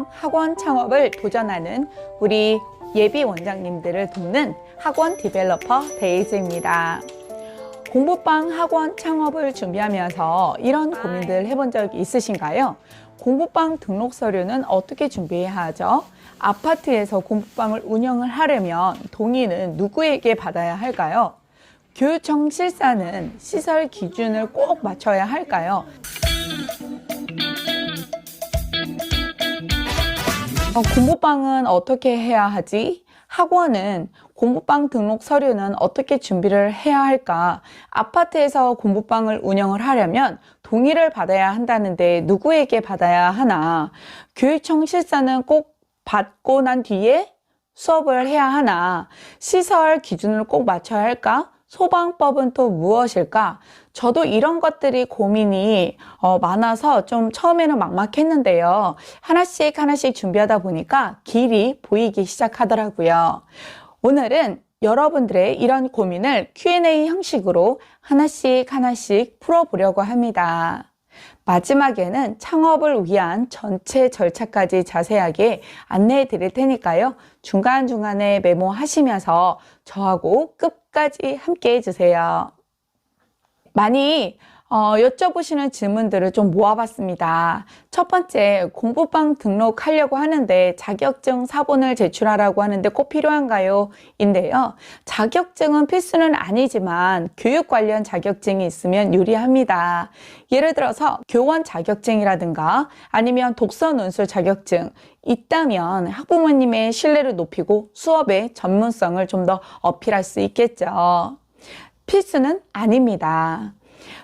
학원 창업을 도전하는 우리 예비 원장님들을 돕는 학원 디벨로퍼 데이즈입니다. 공부방 학원 창업을 준비하면서 이런 고민들 해본 적 있으신가요? 공부방 등록 서류는 어떻게 준비해야 하죠? 아파트에서 공부방을 운영을 하려면 동의는 누구에게 받아야 할까요? 교육청 실사는 시설 기준을 꼭 맞춰야 할까요? 공부방은 어떻게 해야 하지? 학원은 공부방 등록 서류는 어떻게 준비를 해야 할까? 아파트에서 공부방을 운영을 하려면 동의를 받아야 한다는데 누구에게 받아야 하나? 교육청 실사는 꼭 받고 난 뒤에 수업을 해야 하나? 시설 기준을 꼭 맞춰야 할까? 소방법은 또 무엇일까? 저도 이런 것들이 고민이 많아서 좀 처음에는 막막했는데요. 하나씩 준비하다 보니까 길이 보이기 시작하더라고요. 오늘은 여러분들의 이런 고민을 Q&A 형식으로 하나씩 풀어보려고 합니다. 마지막에는 창업을 위한 전체 절차까지 자세하게 안내해 드릴 테니까요. 중간중간에 메모하시면서 저하고 끝까지 함께 해주세요. 많이 여쭤보시는 질문들을 좀 모아봤습니다. 첫 번째, 공부방 등록하려고 하는데 자격증 사본을 제출하라고 하는데 꼭 필요한가요? 인데요. 자격증은 필수는 아니지만 교육 관련 자격증이 있으면 유리합니다. 예를 들어서 교원 자격증이라든가 아니면 독서 논술 자격증 있다면 학부모님의 신뢰를 높이고 수업의 전문성을 좀 더 어필할 수 있겠죠. 필수는 아닙니다.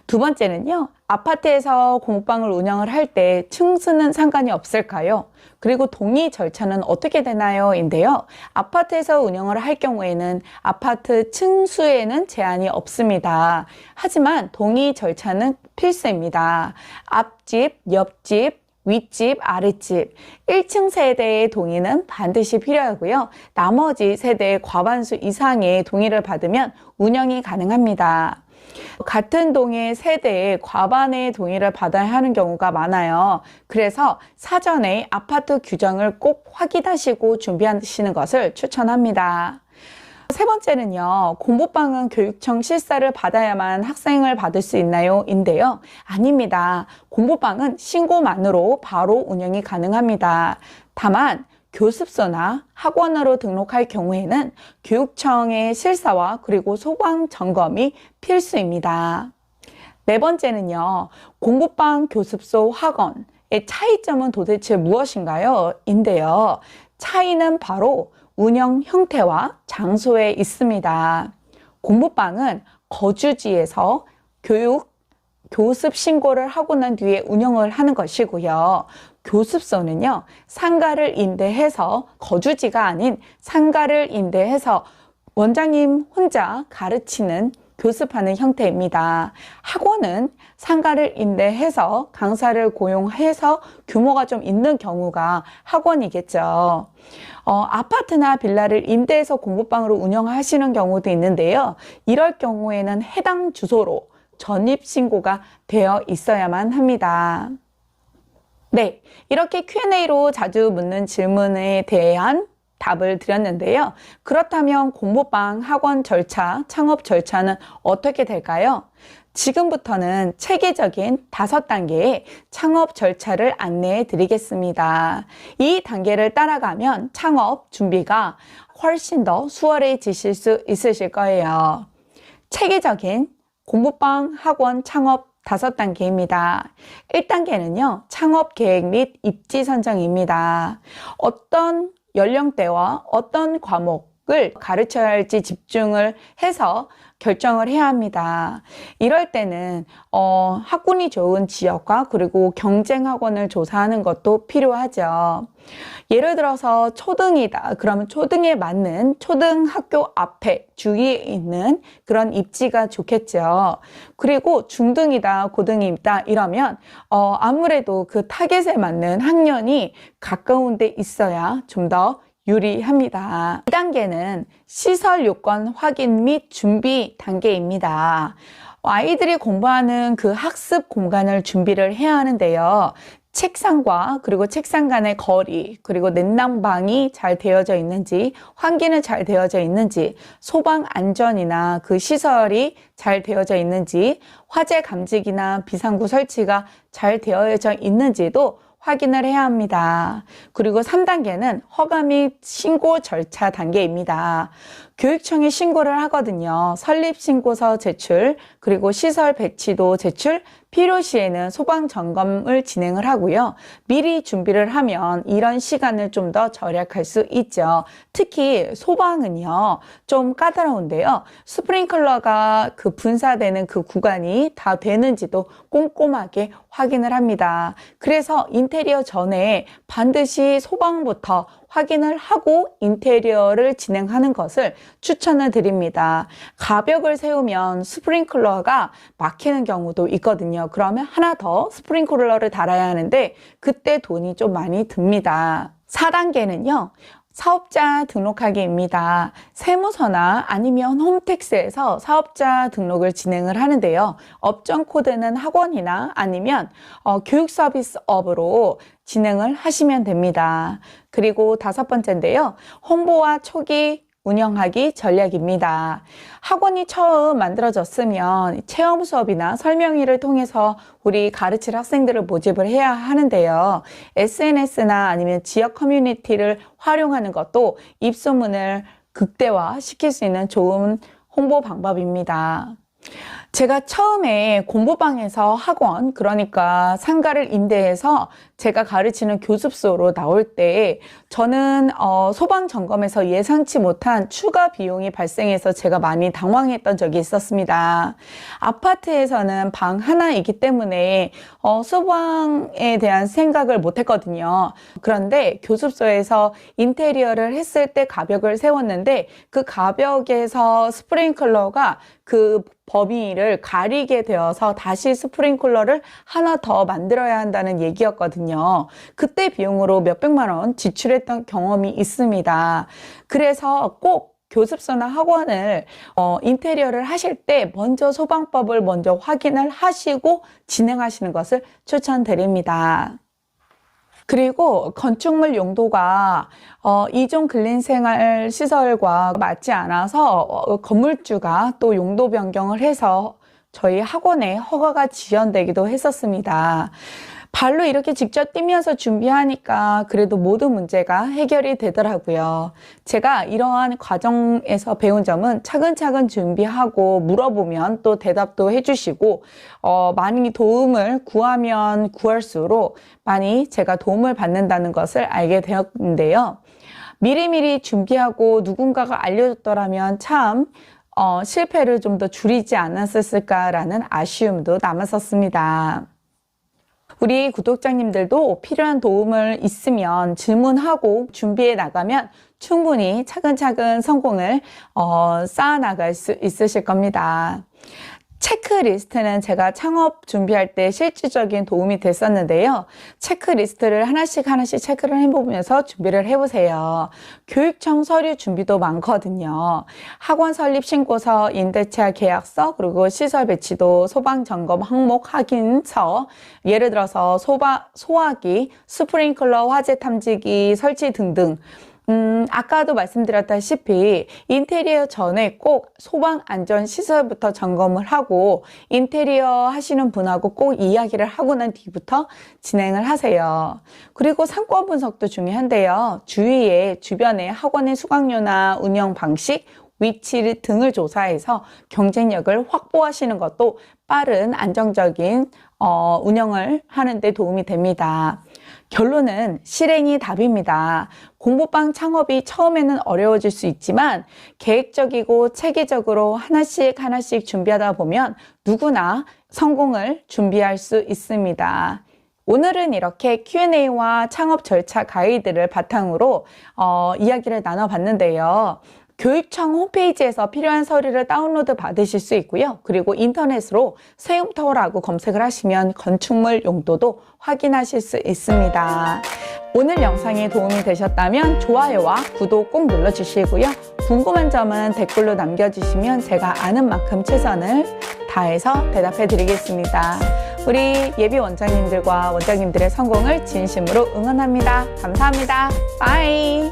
두 번째는요, 아파트에서 공부방을 운영을 할 때 층수는 상관이 없을까요? 그리고 동의 절차는 어떻게 되나요? 인데요, 아파트에서 운영을 할 경우에는 아파트 층수에는 제한이 없습니다. 하지만 동의 절차는 필수입니다. 앞집, 옆집, 윗집, 아랫집, 1층 세대의 동의는 반드시 필요하고요. 나머지 세대의 과반수 이상의 동의를 받으면 운영이 가능합니다. 같은 동의 세대의 과반의 동의를 받아야 하는 경우가 많아요. 그래서 사전에 아파트 규정을 꼭 확인하시고 준비하시는 것을 추천합니다. 세 번째는요, 공부방은 교육청 실사를 받아야만 학생을 받을 수 있나요? 인데요, 아닙니다. 공부방은 신고만으로 바로 운영이 가능합니다. 다만 교습소나 학원으로 등록할 경우에는 교육청의 실사와 그리고 소방 점검이 필수입니다. 네 번째는요, 공부방, 교습소, 학원의 차이점은 도대체 무엇인가요? 인데요, 차이는 바로 운영 형태와 장소에 있습니다. 공부방은 거주지에서 교습 신고를 하고 난 뒤에 운영을 하는 것이고요. 교습소는요, 상가를 임대해서 거주지가 아닌 상가를 임대해서 원장님 혼자 가르치는 교습하는 형태입니다. 학원은 상가를 임대해서 강사를 고용해서 규모가 좀 있는 경우가 학원이겠죠. 아파트나 빌라를 임대해서 공부방으로 운영하시는 경우도 있는데요. 이럴 경우에는 해당 주소로 전입신고가 되어 있어야만 합니다. 네, 이렇게 Q&A로 자주 묻는 질문에 대한 답을 드렸는데요. 그렇다면 공부방 학원 절차, 창업 절차는 어떻게 될까요? 지금부터는 체계적인 5단계의 창업 절차를 안내해 드리겠습니다. 이 단계를 따라가면 창업 준비가 훨씬 더 수월해지실 수 있으실 거예요. 체계적인 공부방 학원 창업 5단계입니다. 1단계는요, 창업 계획 및 입지 선정입니다. 어떤 연령대와 어떤 과목을 가르쳐야 할지 집중을 해서 결정을 해야 합니다. 이럴 때는 학군이 좋은 지역과 그리고 경쟁 학원을 조사하는 것도 필요하죠. 예를 들어서 초등이다. 그러면 초등에 맞는 초등학교 앞에 주위에 있는 그런 입지가 좋겠죠. 그리고 중등이다, 고등이다 이러면 아무래도 그 타겟에 맞는 학년이 가까운 데 있어야 좀 더 유리합니다. 2단계는 시설 요건 확인 및 준비 단계입니다. 아이들이 공부하는 그 학습 공간을 준비를 해야 하는데요. 책상과 그리고 책상 간의 거리, 그리고 냉난방이 잘 되어져 있는지, 환기는 잘 되어져 있는지, 소방 안전이나 그 시설이 잘 되어져 있는지, 화재 감지기나 비상구 설치가 잘 되어져 있는지도 확인을 해야 합니다. 그리고 3단계는 허가 및 신고 절차 단계입니다. 교육청에 신고를 하거든요. 설립신고서 제출, 그리고 시설 배치도 제출, 필요시에는 소방 점검을 진행을 하고요. 미리 준비를 하면 이런 시간을 좀 더 절약할 수 있죠. 특히 소방은요, 좀 까다로운데요. 스프링클러가 그 분사되는 그 구간이 다 되는지도 꼼꼼하게 확인을 합니다. 그래서 인테리어 전에 반드시 소방부터 확인을 하고 인테리어를 진행하는 것을 추천을 드립니다. 가벽을 세우면 스프링클러가 막히는 경우도 있거든요. 그러면 하나 더 스프링클러를 달아야 하는데 그때 돈이 좀 많이 듭니다. 4단계는요. 사업자 등록하기입니다. 세무서나 아니면 홈택스에서 사업자 등록을 진행을 하는데요. 업종 코드는 학원이나 아니면 교육 서비스업으로 진행을 하시면 됩니다. 그리고 5번째인데요. 홍보와 초기 운영하기 전략입니다. 학원이 처음 만들어졌으면 체험 수업이나 설명회를 통해서 우리 가르칠 학생들을 모집을 해야 하는데요. SNS나 아니면 지역 커뮤니티를 활용하는 것도 입소문을 극대화시킬 수 있는 좋은 홍보 방법입니다. 제가 처음에 공부방에서 학원, 그러니까 상가를 임대해서 제가 가르치는 교습소로 나올 때 저는 소방 점검에서 예상치 못한 추가 비용이 발생해서 제가 많이 당황했던 적이 있었습니다. 아파트에서는 방 하나이기 때문에 소방에 대한 생각을 못 했거든요. 그런데 교습소에서 인테리어를 했을 때 가벽을 세웠는데 그 가벽에서 스프링클러가 그 범위를 가리게 되어서 다시 스프링클러를 하나 더 만들어야 한다는 얘기였거든요. 그때 비용으로 몇백만 원 지출했던 경험이 있습니다. 그래서 꼭 교습소나 학원을 인테리어를 하실 때 먼저 소방법을 먼저 확인을 하시고 진행하시는 것을 추천드립니다. 그리고 건축물 용도가 이종 근린생활 시설과 맞지 않아서 건물주가 또 용도 변경을 해서 저희 학원에 허가가 지연되기도 했었습니다. 발로 이렇게 직접 뛰면서 준비하니까 그래도 모든 문제가 해결이 되더라고요. 제가 이러한 과정에서 배운 점은 차근차근 준비하고 물어보면 또 대답도 해주시고 많이 도움을 구하면 구할수록 많이 제가 도움을 받는다는 것을 알게 되었는데요. 미리미리 준비하고 누군가가 알려줬더라면 참 실패를 좀 더 줄이지 않았을까라는 아쉬움도 남았었습니다. 우리 구독자님들도 필요한 도움을 있으면 질문하고 준비해 나가면 충분히 차근차근 성공을 쌓아 나갈 수 있으실 겁니다. 체크리스트는 제가 창업 준비할 때 실질적인 도움이 됐었는데요. 체크리스트를 하나씩 체크를 해보면서 준비를 해보세요. 교육청 서류 준비도 많거든요. 학원 설립 신고서, 임대차 계약서, 그리고 시설 배치도, 소방 점검 항목 확인서, 예를 들어서 소화기, 스프링클러, 화재 탐지기 설치 등등. 아까도 말씀드렸다시피 인테리어 전에 꼭 소방 안전 시설부터 점검을 하고 인테리어 하시는 분하고 꼭 이야기를 하고 난 뒤부터 진행을 하세요. 그리고 상권 분석도 중요한데요. 주변에 학원의 수강료나 운영 방식, 위치 등을 조사해서 경쟁력을 확보하시는 것도 빠른 안정적인 운영을 하는 데 도움이 됩니다. 결론은 실행이 답입니다. 공부방 창업이 처음에는 어려워질 수 있지만 계획적이고 체계적으로 하나씩 준비하다 보면 누구나 성공을 준비할 수 있습니다. 오늘은 이렇게 Q&A와 창업 절차 가이드를 바탕으로 이야기를 나눠봤는데요. 교육청 홈페이지에서 필요한 서류를 다운로드 받으실 수 있고요. 그리고 인터넷으로 세움터라고 검색을 하시면 건축물 용도도 확인하실 수 있습니다. 오늘 영상이 도움이 되셨다면 좋아요와 구독 꼭 눌러주시고요. 궁금한 점은 댓글로 남겨주시면 제가 아는 만큼 최선을 다해서 대답해 드리겠습니다. 우리 예비 원장님들과 원장님들의 성공을 진심으로 응원합니다. 감사합니다. 바이.